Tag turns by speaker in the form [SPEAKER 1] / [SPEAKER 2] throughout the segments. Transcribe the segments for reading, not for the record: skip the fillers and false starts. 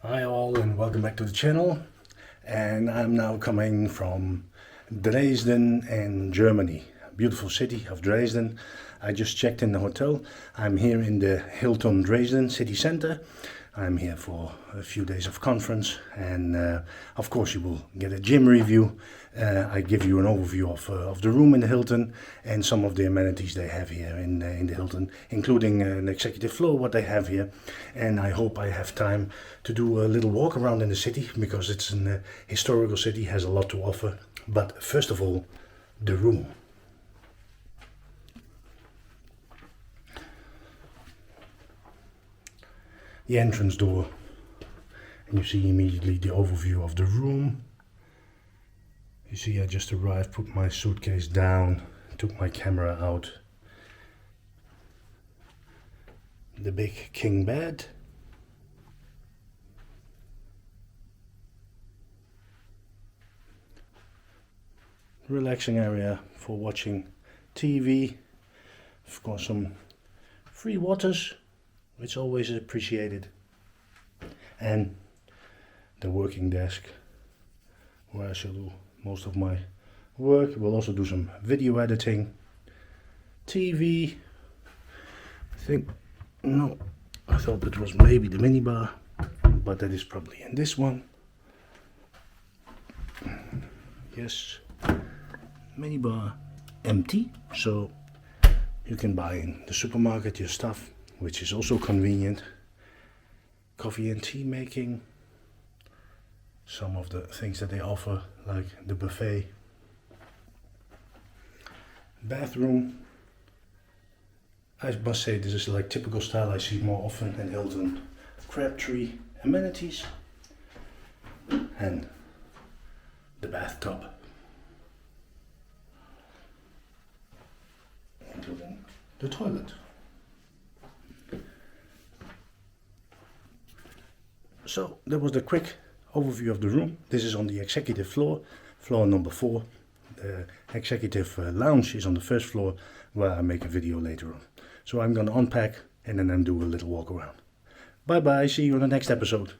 [SPEAKER 1] Hi all and welcome back to the channel, and I'm now coming from Dresden in Germany. Beautiful city of Dresden. I just checked in the hotel. I'm here in the Hilton Dresden city center. I'm here for a few days of conference, and of course you will get a gym review. I give you an overview of the room in the Hilton and some of the amenities they have here in the Hilton, including an executive floor, what they have here. And I hope I have time to do a little walk around in the city, because it's a historical city, has a lot to offer. But first of all, the room. The entrance door, and you see immediately the overview of the room. You see, I just arrived, put my suitcase down, took my camera out. The big king bed. Relaxing area for watching TV. Of course, some free waters, which always is appreciated. And the working desk, where I shall do most of my work. We'll also do some video editing. TV. I thought that was maybe the minibar, but that is probably in this one. Yes, minibar empty, so you can buy in the supermarket your stuff, which is also convenient. Coffee and tea making. Some of the things that they offer, like the buffet. Bathroom. I must say this is like typical style I see more often in Hilton. Crabtree amenities. And the bathtub. Including the toilet. So that was the quick overview of the room. This is on the executive floor, floor number 4. The executive lounge is on the first floor, where I make a video later on. So I'm gonna unpack and then do a little walk around. Bye bye, see you on the next episode.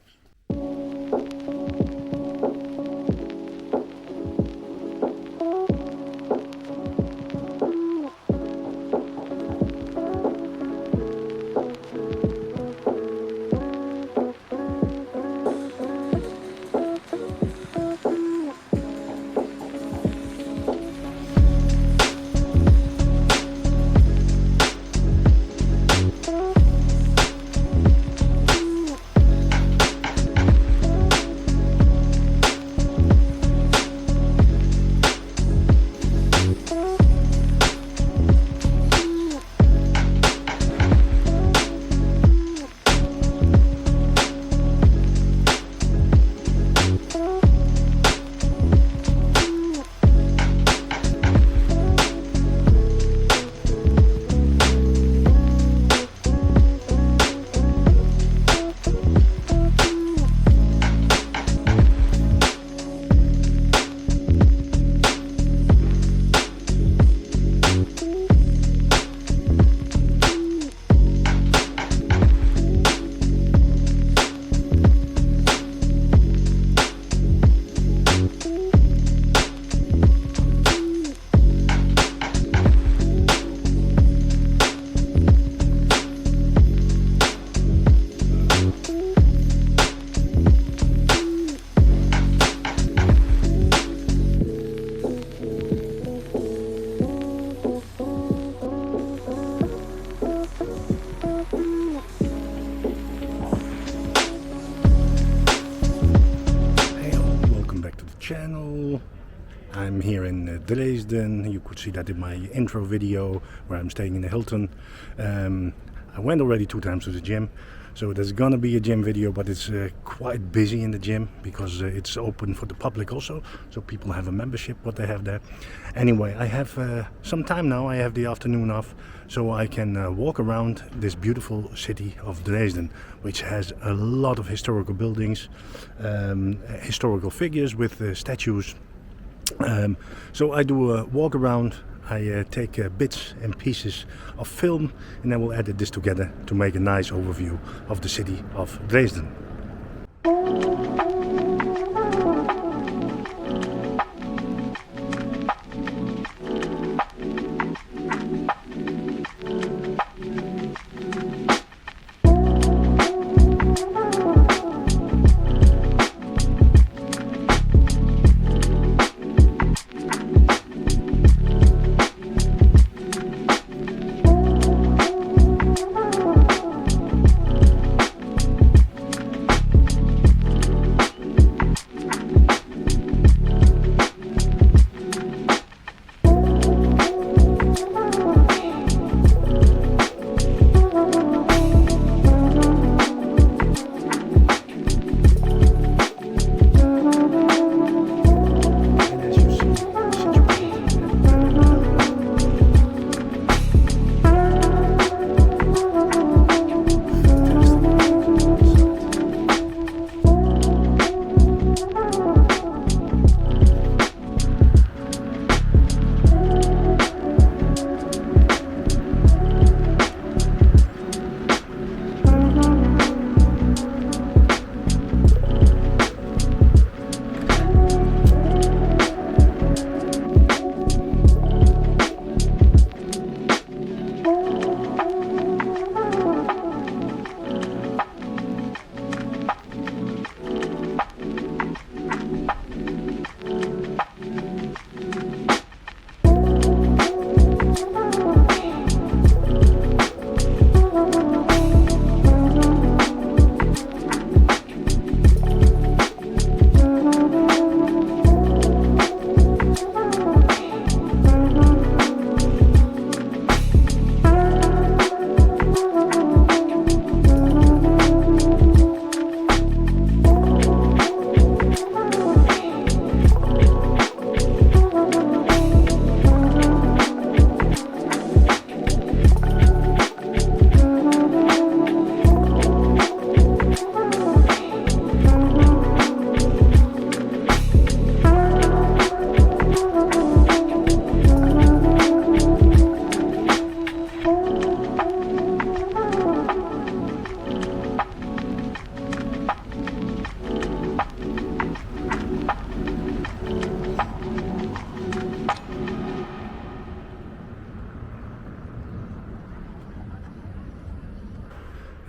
[SPEAKER 1] Channel. I'm here in Dresden. You could see that in my intro video where I'm staying in the Hilton. I went already 2 times to the gym, so there's gonna be a gym video, but it's quite busy in the gym because it's open for the public also, so people have a membership what they have there. Anyway, I have some time now. I have the afternoon off, so I can walk around this beautiful city of Dresden, which has a lot of historical buildings, historical figures with statues. So I do a walk around. I take bits and pieces of film, and then we'll edit this together to make a nice overview of the city of Dresden.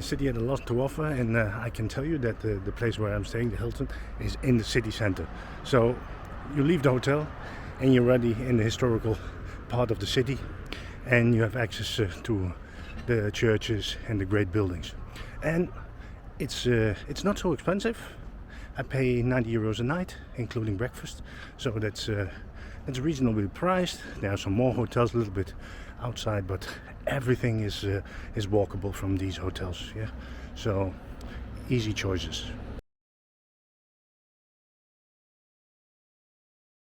[SPEAKER 1] city had a lot to offer, and I can tell you that the place where I'm staying, the Hilton, is in the city center. So you leave the hotel and you're already in the historical part of the city, and you have access to the churches and the great buildings. And it's not so expensive. I pay 90 euros a night, including breakfast, so that's reasonably priced. There are some more hotels a little bit outside, but everything is walkable from these hotels. Yeah, so easy choices.